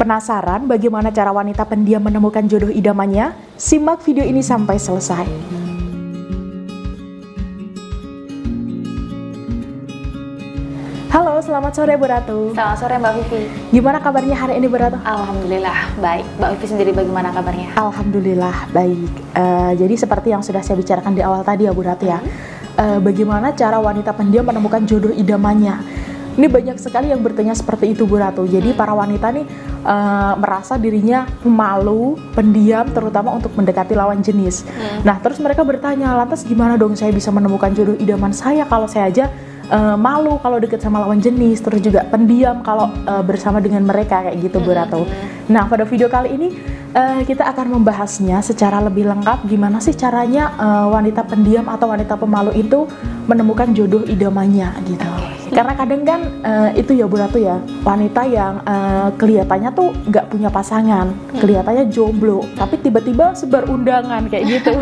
Penasaran bagaimana cara wanita pendiam menemukan jodoh idamannya? Simak video ini sampai selesai. Halo, selamat sore Bu Ratu. Selamat sore Mbak Vivi. Gimana kabarnya hari ini Bu Ratu? Alhamdulillah baik. Mbak Vivi sendiri bagaimana kabarnya? Alhamdulillah baik. Jadi seperti yang sudah saya bicarakan di awal tadi ya Bu Ratu ya. Bagaimana cara wanita pendiam menemukan jodoh idamannya? Ini banyak sekali yang bertanya seperti itu Bu Ratu. Jadi para wanita nih merasa dirinya malu, pendiam, terutama untuk mendekati lawan jenis. Nah terus mereka bertanya, lantas gimana dong saya bisa menemukan jodoh idaman saya kalau saya aja malu kalau deket sama lawan jenis, terus juga pendiam kalau bersama dengan mereka kayak gitu Bu Ratu. Nah pada video kali ini kita akan membahasnya secara lebih lengkap gimana sih caranya wanita pendiam atau wanita pemalu itu menemukan jodoh idamannya gitu. Karena kadang kan itu ya Bu Ratu ya, wanita yang kelihatannya tuh nggak punya pasangan, kelihatannya jomblo, tapi tiba-tiba sebar undangan kayak gitu.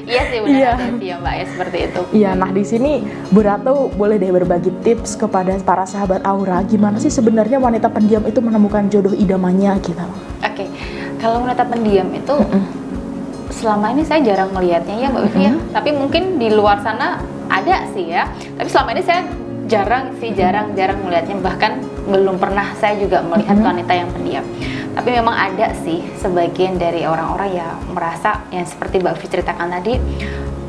Iya sih benar ya Mbak ya, seperti itu. Iya, nah di sini Bu Ratu boleh deh berbagi tips kepada para sahabat Aura, gimana sih sebenarnya wanita pendiam itu menemukan jodoh idamannya gitu. Oke, kalau wanita pendiam itu selama ini saya jarang melihatnya ya Mbak Vivi ya, tapi mungkin di luar sana ada sih ya, tapi selama ini saya jarang melihatnya, bahkan belum pernah saya juga melihat wanita yang pendiam. Tapi memang ada sih sebagian dari orang-orang yang merasa yang seperti Mbak Vivi ceritakan tadi,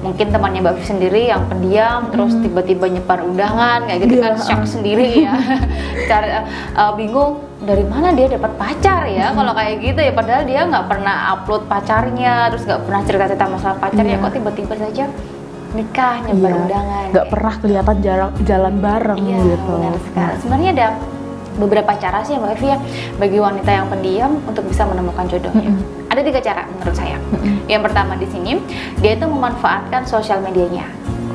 mungkin temannya Mbak Vivi sendiri yang pendiam terus tiba-tiba nyebar undangan kayak gitu kan, shock sendiri ya. Bingung dari mana dia dapat pacar ya kalau kayak gitu ya, padahal dia nggak pernah upload pacarnya, terus nggak pernah cerita-cerita masalah pacarnya, kok tiba-tiba saja nikah, nyebar undangan. Nggak pernah kelihatan jalan bareng gitu. Benar sekali. Sebenarnya ada beberapa cara sih Mbak Vivi ya bagi wanita yang pendiam untuk bisa menemukan jodohnya. Ada 3 cara menurut saya. Yang pertama di sini dia itu memanfaatkan sosial medianya.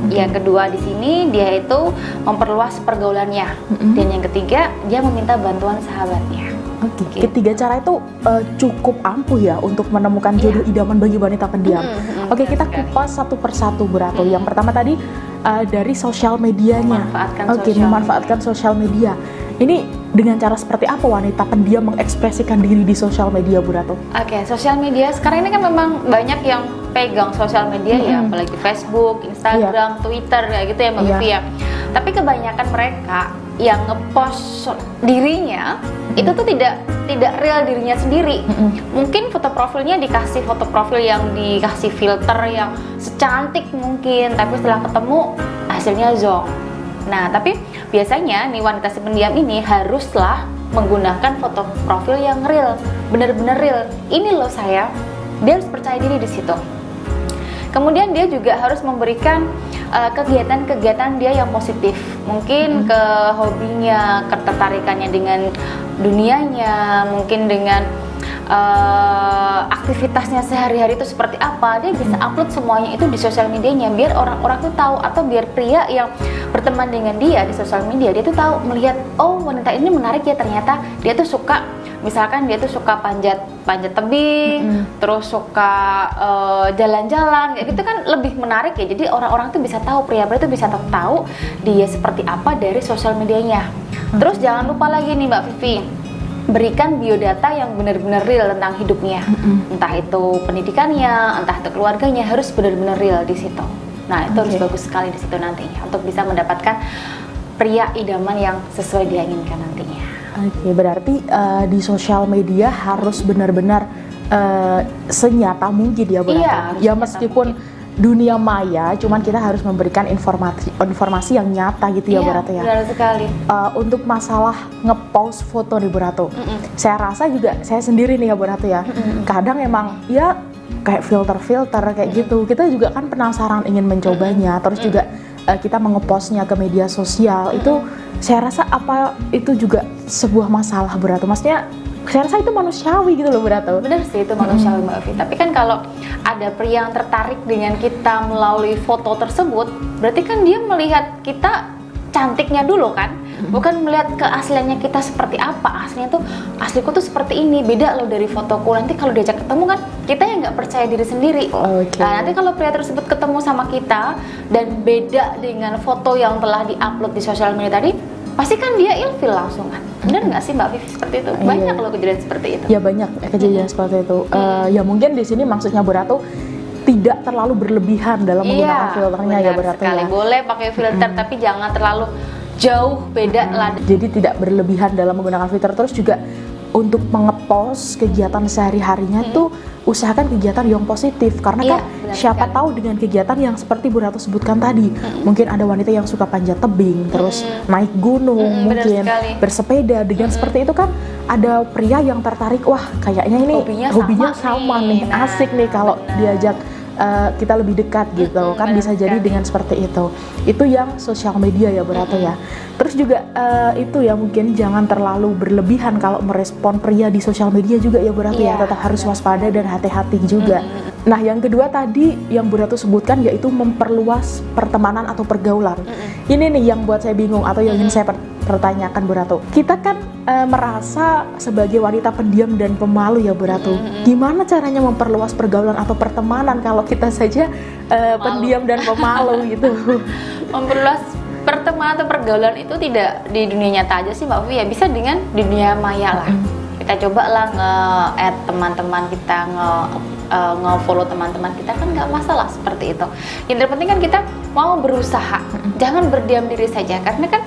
Yang kedua di sini dia itu memperluas pergaulannya. Dan yang ketiga dia meminta bantuan sahabatnya. Oke. Ketiga cara itu cukup ampuh ya untuk menemukan jodoh idaman bagi wanita pendiam. Oke, kita kupas satu persatu Bu Ratu. Yang pertama tadi dari sosial medianya. Memanfaatkan sosial media. Ini dengan cara seperti apa wanita pendiam mengekspresikan diri di sosial media Bu Ratu? Oke, sosial media sekarang ini kan memang banyak yang pegang sosial media ya, apalagi Facebook, Instagram, Twitter kayak gitu ya Mbak Vivi ya. Tapi kebanyakan mereka yang ngepost dirinya itu tuh tidak real dirinya sendiri. Mungkin foto profilnya dikasih foto profil yang dikasih filter yang secantik mungkin, tapi setelah ketemu hasilnya zonk. Nah, tapi biasanya nih wanita si pendiam ini haruslah menggunakan foto profil yang real, benar-benar real. Ini loh saya, dia harus percaya diri di situ. Kemudian dia juga harus memberikan kegiatan-kegiatan dia yang positif, mungkin ke hobinya, ketertarikannya dengan dunianya, mungkin dengan aktivitasnya sehari-hari itu seperti apa, dia bisa upload semuanya itu di sosial medianya biar orang-orang tuh tahu, atau biar pria yang berteman dengan dia di sosial media dia tuh tahu, melihat oh wanita ini menarik ya, ternyata dia tuh suka, misalkan dia tuh suka panjat tebing, terus suka jalan-jalan kayak gitu kan, lebih menarik ya. Jadi orang-orang tuh bisa tahu, pria-pria tuh bisa tahu dia seperti apa dari sosial medianya. Terus jangan lupa lagi nih Mbak Vivi, berikan biodata yang benar-benar real tentang hidupnya, entah itu pendidikannya, entah itu keluarganya, harus benar-benar real di situ. Nah itu harus bagus sekali di situ nantinya untuk bisa mendapatkan pria idaman yang sesuai dia inginkan nantinya. Oke, berarti di sosial media harus benar-benar senyata mungkin ya Bu Ratu. Ya meskipun dunia maya, cuman kita harus memberikan informasi yang nyata gitu ya Bu Ratu ya. Benar sekali. Untuk masalah ngepost foto nih Bu Ratu, saya rasa juga saya sendiri nih ya Bu Ratu ya, kadang emang ya kayak filter kayak gitu, kita juga kan penasaran ingin mencobanya, terus juga kita mengepostnya ke media sosial, itu saya rasa apa itu juga sebuah masalah Bu Ratu, maksudnya saya rasa itu manusiawi gitu loh Bu Ratu. Bener sih itu manusiawi Mbak Vivi. Tapi kan kalau ada pria yang tertarik dengan kita melalui foto tersebut, berarti kan dia melihat kita cantiknya dulu kan, bukan melihat keasliannya kita seperti apa. Aslinya tuh, asliku tuh seperti ini, beda loh dari fotoku. Nanti kalau diajak ketemu kan kita yang nggak percaya diri sendiri. Nah nanti kalau pria tersebut ketemu sama kita dan beda dengan foto yang telah diupload di sosial media tadi, pasti kan dia ilfil langsung kan. Benar nggak sih Mbak Vivi seperti itu? Banyak loh kejadian seperti itu. Ya banyak kejadian seperti itu. Ya mungkin di sini maksudnya Bu Ratu tidak terlalu berlebihan dalam menggunakan filternya ya Bu Ratu ya. Boleh pakai filter tapi jangan terlalu jauh beda lah. Jadi tidak berlebihan dalam menggunakan filter. Terus juga untuk mengepost kegiatan sehari-harinya tuh usahakan kegiatan yang positif, karena kan siapa tahu dengan kegiatan yang seperti Bu Ratu sebutkan tadi, mungkin ada wanita yang suka panjat tebing, terus naik gunung, mungkin bersepeda, dengan seperti itu kan ada pria yang tertarik, wah kayaknya ini hobinya sama nih, asik nih kalau diajak kita lebih dekat gitu, kan bisa jadi dengan seperti itu. Itu yang sosial media ya Bu Ratu ya. Terus juga itu ya mungkin jangan terlalu berlebihan kalau merespon pria di sosial media juga ya Bu Ratu ya, tetap harus waspada dan hati-hati juga. Nah yang kedua tadi yang Bu Ratu sebutkan yaitu memperluas pertemanan atau pergaulan. Ini nih yang buat saya bingung atau yang ingin saya pertanyakan Bu Ratu. Kita kan merasa sebagai wanita pendiam dan pemalu ya Bu Ratu. Gimana caranya memperluas pergaulan atau pertemanan kalau kita saja pendiam dan pemalu gitu? Memperluas pertemanan atau pergaulan itu tidak di dunia nyata aja sih Mbak Vivi ya, bisa dengan di dunia maya lah. Kita cobalah nge-add teman-teman kita, nge-follow teman-teman kita, kan nggak masalah seperti itu. Yang terpenting kan kita mau berusaha, jangan berdiam diri saja, karena kan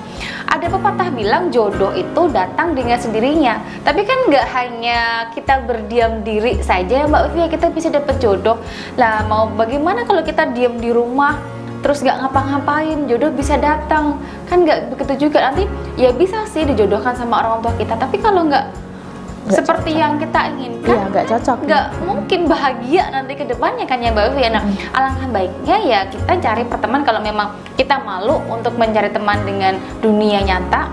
ada pepatah bilang jodoh itu datang dengan sendirinya. Tapi kan nggak hanya kita berdiam diri saja Mbak Vivi, kita bisa dapat jodoh. Lah mau bagaimana kalau kita diam di rumah terus nggak ngapa-ngapain, jodoh bisa datang? Kan nggak begitu juga. Nanti ya bisa sih dijodohkan sama orang tua kita, tapi kalau nggak seperti cocok yang kita inginkan, nggak cocok, nggak mungkin bahagia nanti ke depannya kan ya Mbak Vivi. Nah, alangkah baiknya ya kita cari pertemanan. Kalau memang kita malu untuk mencari teman dengan dunia nyata,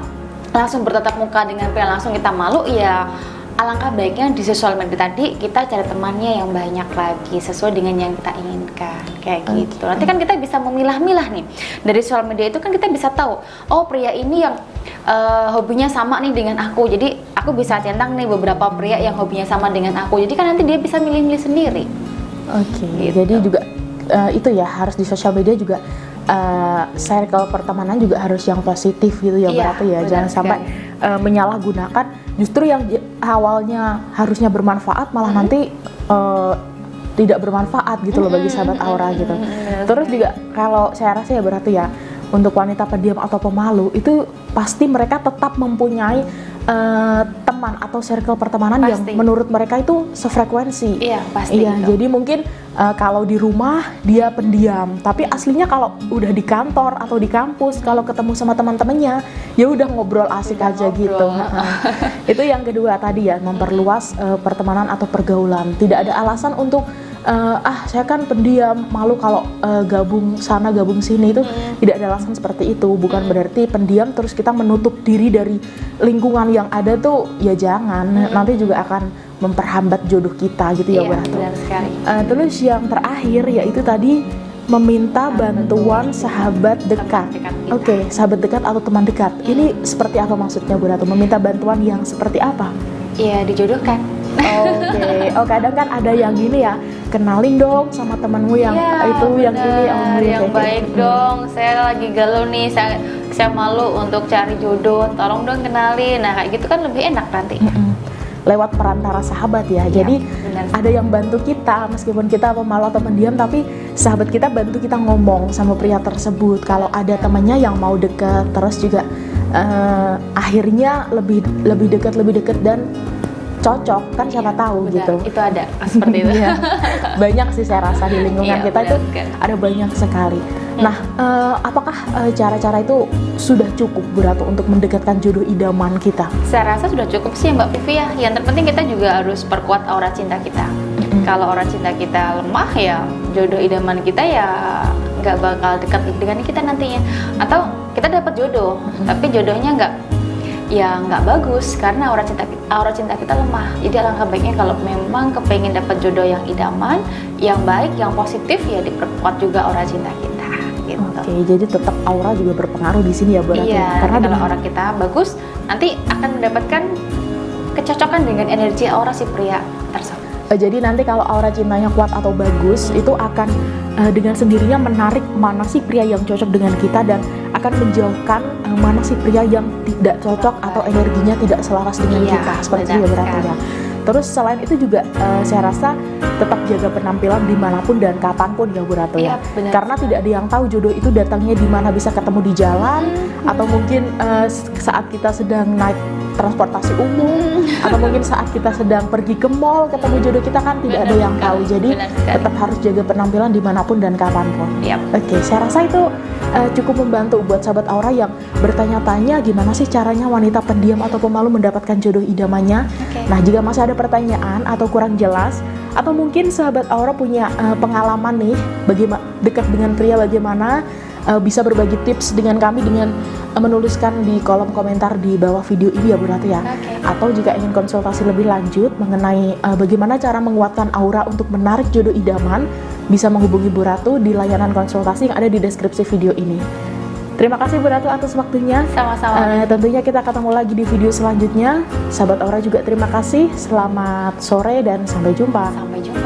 langsung bertatap muka dengan pria langsung kita malu, ya alangkah baiknya di sosial media tadi kita cari temannya yang banyak lagi sesuai dengan yang kita inginkan, kayak gitu. Nanti kan kita bisa memilah-milah nih dari sosial media itu, kan kita bisa tahu, oh pria ini yang hobinya sama nih dengan aku, jadi aku bisa centang nih beberapa pria yang hobinya sama dengan aku, jadi kan nanti dia bisa milih-milih sendiri. Gitu. Jadi juga itu ya, harus di sosial media juga circle pertemanan juga harus yang positif gitu ya Bu Ratu ya, jangan sampai menyalahgunakan justru yang awalnya harusnya bermanfaat malah nanti tidak bermanfaat gitu loh bagi sahabat Aura gitu. Terus juga kalau saya rasa ya Bu Ratu ya, untuk wanita pendiam atau pemalu itu pasti mereka tetap mempunyai teman atau circle pertemanan yang menurut mereka itu sefrekuensi. Iya, pasti. Iya, jadi mungkin kalau di rumah dia pendiam, tapi aslinya kalau udah di kantor atau di kampus, kalau ketemu sama teman-temannya, ya udah ngobrol asik aja gitu. Itu yang kedua tadi ya, memperluas pertemanan atau pergaulan. Tidak ada alasan untuk saya kan pendiam, malu kalau gabung sana gabung sini, itu tidak ada alasan seperti itu. Bukan berarti pendiam terus kita menutup diri dari lingkungan yang ada tuh, ya jangan. Nanti juga akan memperhambat jodoh kita gitu ya Bu Ratu. Terus yang terakhir yaitu tadi meminta bantuan sahabat dekat. Oke, sahabat dekat atau teman dekat. Ini seperti apa maksudnya Bu Ratu? Meminta bantuan yang seperti apa? Iya, dijodohkan. Oke. Oh kadang kan ada yang gini ya, kenalin dong sama temanmu yang itu yang ini, yang baik dong. Saya lagi galau nih, saya malu untuk cari jodoh, tolong dong kenalin. Nah kayak gitu kan lebih enak nanti. Lewat perantara sahabat ya. Jadi ada yang bantu kita meskipun kita pemalu atau pendiam, tapi sahabat kita bantu kita ngomong sama pria tersebut. Kalau ada temannya yang mau deket, terus juga akhirnya lebih dekat dan cocok kan, siapa tahu gitu. Itu ada seperti itu. Banyak sih saya rasa di lingkungan kita itu ada banyak sekali. Nah, apakah cara-cara itu sudah cukup Bu Ratu untuk mendekatkan jodoh idaman kita? Saya rasa sudah cukup sih Mbak Vivi ya. Yang terpenting kita juga harus perkuat aura cinta kita. Kalau aura cinta kita lemah ya jodoh idaman kita ya nggak bakal dekat dengan kita nantinya. Atau kita dapat jodoh, tapi jodohnya nggak bagus karena aura cinta kita lemah. Jadi alangkah baiknya kalau memang kepengen dapat jodoh yang idaman, yang baik, yang positif, ya diperkuat juga aura cinta kita. Gitu. Oke, jadi tetap aura juga berpengaruh di sini ya Bu Ratu. Iya, karena kalau aura kita bagus, nanti akan mendapatkan kecocokan dengan energi aura si pria tersebut. Jadi nanti kalau aura cintanya kuat atau bagus, itu akan dengan sendirinya menarik mana sih pria yang cocok dengan kita, dan akan menjauhkan mana si pria yang tidak cocok atau energinya tidak selaras dengan kita, seperti itu ya berarti ya. Terus selain itu juga saya rasa tetap jaga penampilan dimanapun dan kapanpun ya Bu Ratu ya. Karena tidak ada yang tahu jodoh itu datangnya di mana, bisa ketemu di jalan atau mungkin saat kita sedang naik transportasi umum atau mungkin saat kita sedang pergi ke mall ketemu jodoh kita, kan tidak ada yang tahu. Jadi tetap harus jaga penampilan dimanapun dan kapanpun. Oke, saya rasa itu cukup membantu buat sahabat Aura yang bertanya-tanya gimana sih caranya wanita pendiam atau pemalu mendapatkan jodoh idamannya. Nah, jika masih ada pertanyaan atau kurang jelas, atau mungkin sahabat Aura punya pengalaman nih bagaimana dekat dengan pria, bagaimana bisa berbagi tips dengan kami dengan menuliskan di kolom komentar di bawah video ini ya Bu Ratu ya. Atau jika ingin konsultasi lebih lanjut mengenai bagaimana cara menguatkan aura untuk menarik jodoh idaman, bisa menghubungi Bu Ratu di layanan konsultasi yang ada di deskripsi video ini. Terima kasih Bu Ratu atas waktunya. Sama-sama. Tentunya kita ketemu lagi di video selanjutnya. Sahabat Aura juga terima kasih. Selamat sore dan sampai jumpa. Sampai jumpa.